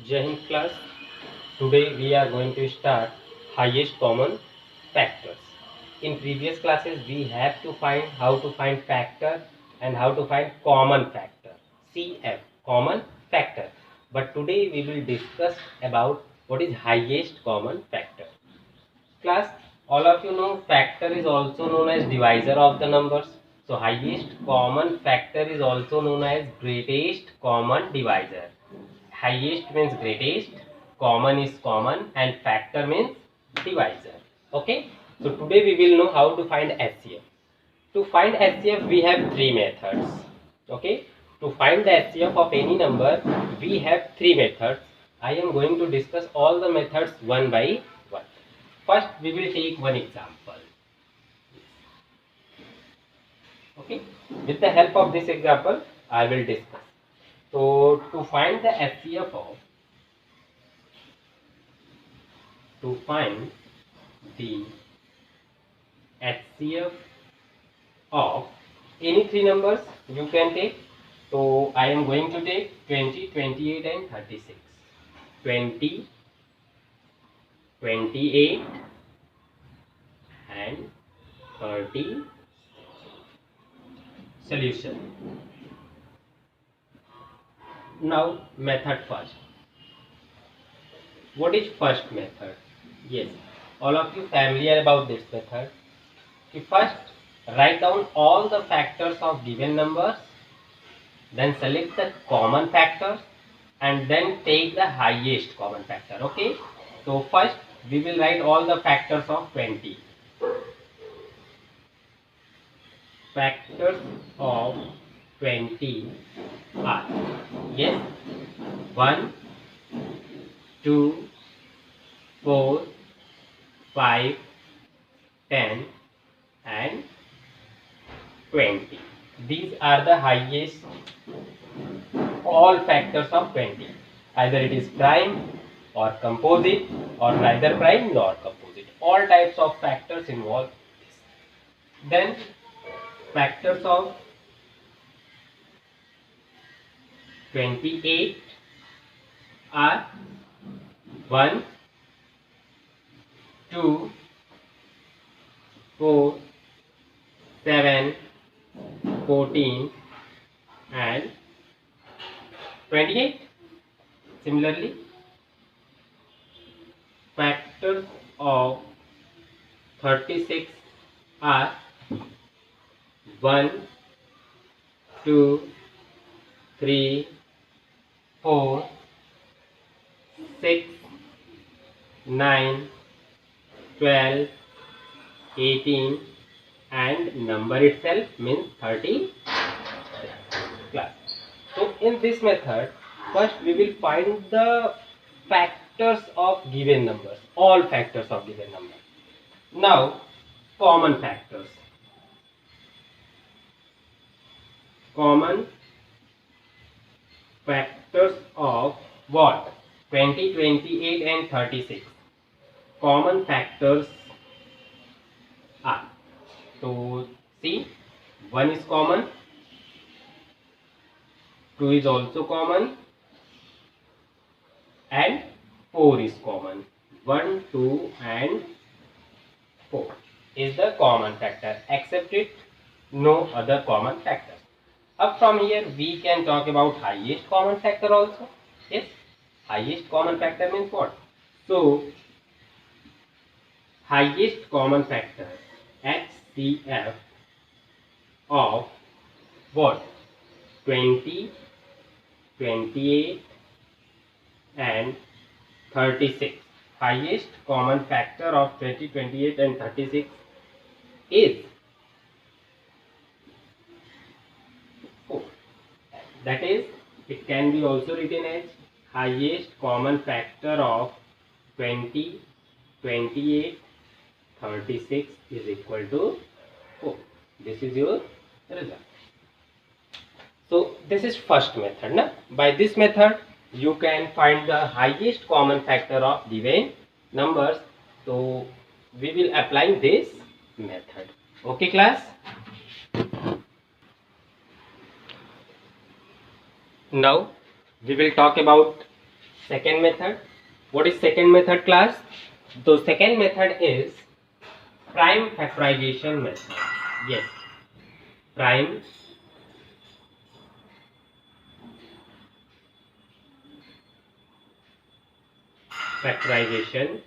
Jai Hind class. Today we are going to start highest common factors. In previous classes we have to find how to find factor and how to find common factor. CF, common factor. But today we will discuss about what is highest common factor. Class, all of you know factor is also known as divisor of the numbers. So highest common factor is also known as greatest common divisor. Highest means greatest, common is common, and factor means divisor. Okay, so today we will know how to find HCF. To find HCF we have three methods. Okay, to find the HCF of any number we have three methods. I am going to discuss all the methods one by one. First we will take one example. Okay, with the help of this example I will discuss. So to find the HCF of to find the HCF of any three numbers you can take. So I am going to take 20, 28 and 36. 20, 28 and 30. Solution. Now method first. What is first method? Yes, all of you familiar about this method. You first write down all the factors of given numbers, then select the common factors and then take the highest common factor. Okay, so first we will write all the factors of 20. Factors of 20 are, yes, 1, 2, 4, 5, 10 and 20. These are the highest all factors of 20. Either it is prime or composite or neither prime nor composite. All types of factors involve this. Then factors of 28 are 1, 2, 4, 7, 14 and 28. Similarly, factors of 36 are 1, 2, 3, 4, 6, 9, 12, 18 and number itself means 30. Class. So in this method, first we will find the factors of given numbers, all factors of given number. Now common factors. Common factors of what? 20, 28 and 36. Common factors are, so see, 1 is common, 2 is also common and 4 is common. 1, 2 and 4 is the common factor. Except it, no other common factor. Up from here we can talk about highest common factor also. Yes, highest common factor means what? So highest common factor HCF of what? 20, 28 and 36. Highest common factor of 20, 28 and 36 is 4. That is, it can be also written as highest common factor of 20, 28, 36 is equal to 4. This is your result. So this is first method. Na? By this method you can find the highest common factor of given numbers. So we will apply this method. Okay class. Now we will talk about second method. What is second method, class? The second method is prime factorization method. Yes, prime factorization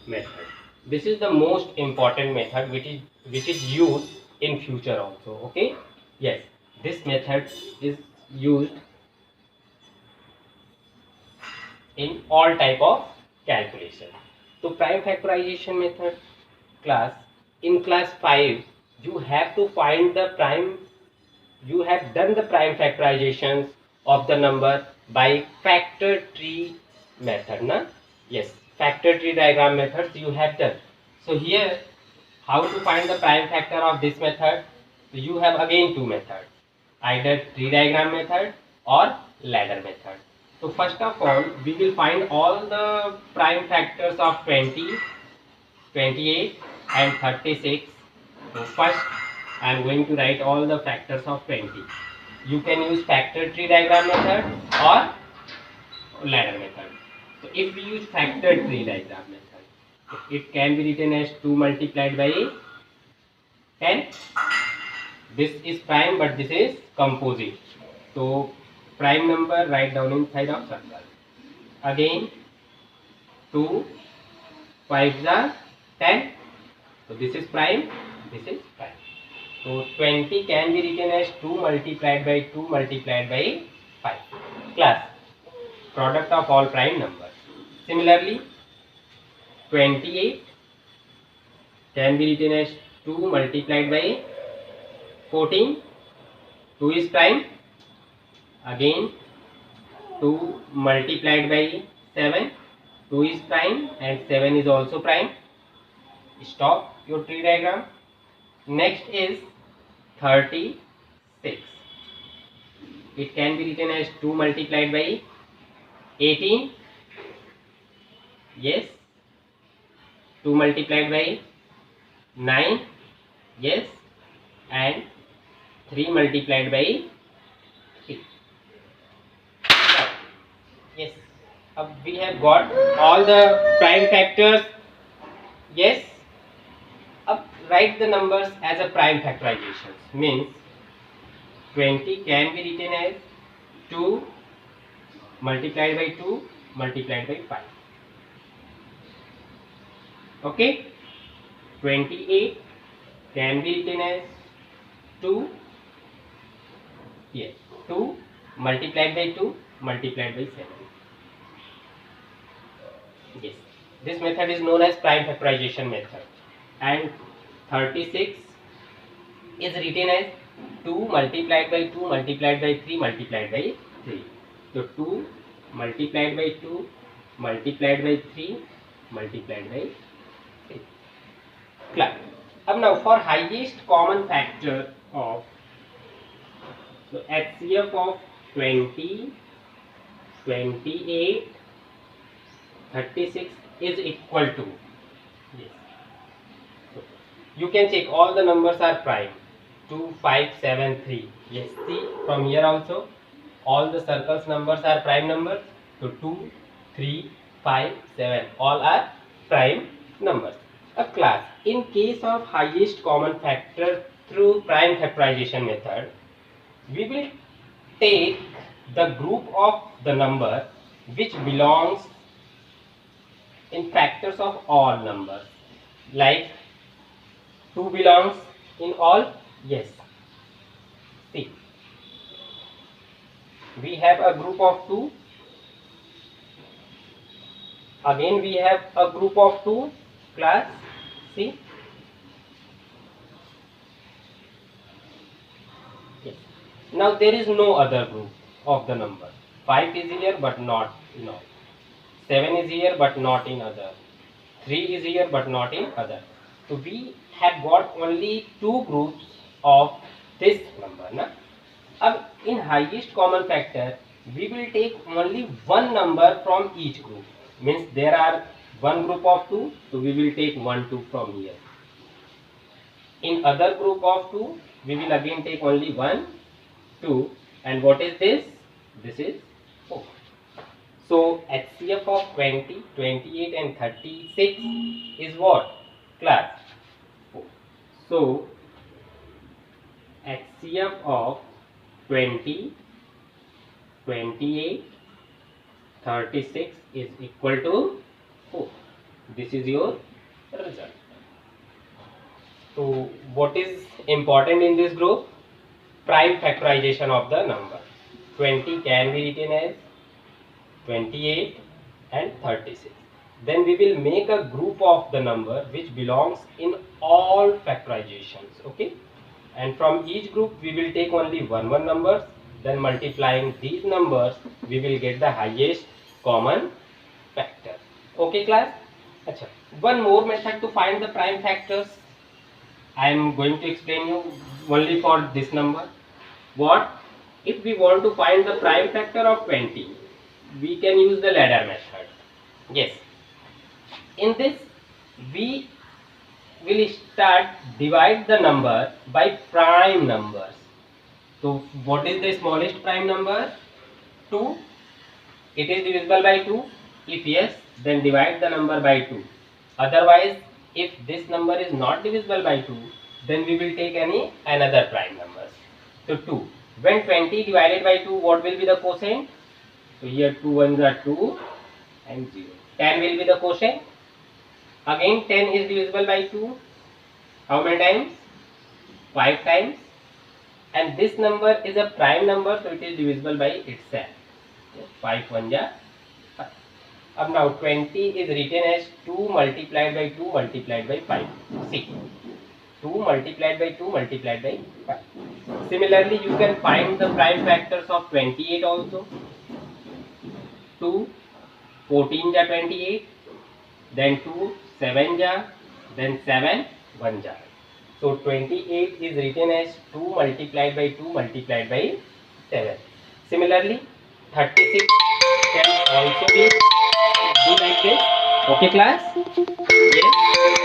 method. This is the most important method which is used in future also. Okay, yes, this method is used in all type of calculation. So prime factorization method, class, in class 5 you have to find the prime, you have done the prime factorizations of the number by factor tree method, na? Yes, factor tree diagram methods you have done. So here, how to find the prime factor of this method? So you have again two methods, either tree diagram method or ladder method. So first of all, we will find all the prime factors of 20, 28 and 36. So first I am going to write all the factors of 20. You can use factor tree diagram method or ladder method. So if we use factor tree diagram method, so it can be written as 2 multiplied by 10. This is prime but this is composite. So prime number write down inside of circle. Again 2, 5 are 10. So this is prime, this is prime. So 20 can be written as 2 multiplied by 2 multiplied by 5. Class, product of all prime numbers. Similarly, 28 can be written as 2 multiplied by 14. 2 is prime. Again 2 multiplied by 7. 2 is prime and 7 is also prime. Stop your tree diagram. Next is 36. It can be written as 2 multiplied by 18. Yes. 2 multiplied by 9. Yes. And 3 multiplied by 6. Yes. We have got all the prime factors. Yes. Write the numbers as a prime factorization. Means 20 can be written as 2 multiplied by 2 multiplied by 5. Okay. 28 can be written as 2. Yes. 2 multiplied by 2 multiplied by 7. Yes. This method is known as prime factorization method. And 36 is written as 2 multiplied by 2 multiplied by 3 multiplied by 3. So 2 multiplied by 2 multiplied by 3 multiplied by 3. Clear. Now for highest common factor of, so HCF of 20, 28, 36 is equal to, yes. So you can check all the numbers are prime. 2, 5, 7, 3. Yes, see from here also all the circles numbers are prime numbers. So 2, 3, 5, 7 all are prime numbers. A class, in case of highest common factor through prime factorization method, we will take the group of the number which belongs in factors of all numbers. Like 2 belongs in all. Yes. See, we have a group of 2. Again we have a group of 2. Class, see. Yes. Now there is no other group of the number. 5 is here but not in all. 7 is here but not in other. 3 is here but not in other. So we have got only 2 groups of this number. Na? In highest common factor, we will take only one number from each group. Means there are one group of 2, so we will take 1, 2 from here. In other group of 2, we will again take only 1, 2. And what is this? This is 4. So HCF of 20, 28 and 36 is what? Class 4. So HCF of 20, 28, 36 is equal to 4. This is your result. So what is important in this group? Prime factorization of the number. 20 can be written as 28 and 36. Then we will make a group of the number which belongs in all factorizations. Okay. And from each group we will take only one numbers. Then multiplying these numbers we will get the highest common factor. Okay class. Achha. One more method to find the prime factors. I am going to explain you only for this number. What? If we want to find the prime factor of 20, we can use the ladder method. Yes. In this, we will start divide the number by prime numbers. So, what is the smallest prime number? 2. It is divisible by 2. If yes, then divide the number by 2. Otherwise, if this number is not divisible by 2, then we will take another prime numbers. So 2. When 20 divided by 2, what will be the quotient? So here 2 ones are 2 and 0. 10 will be the quotient. Again 10 is divisible by 2. How many times? 5 times. And this number is a prime number, so it is divisible by itself. 5 1 ja 5. Now 20 is written as 2 multiplied by 2 multiplied by 5. See. 2 multiplied by 2 multiplied by 5. Similarly, you can find the prime factors of 28 also. 2, 14 ja 28, then 2, 7 ja, then 7, 1 ja. So 28 is written as 2 multiplied by 2 multiplied by 7. Similarly, 36 can also be do like this. Okay class? Yes.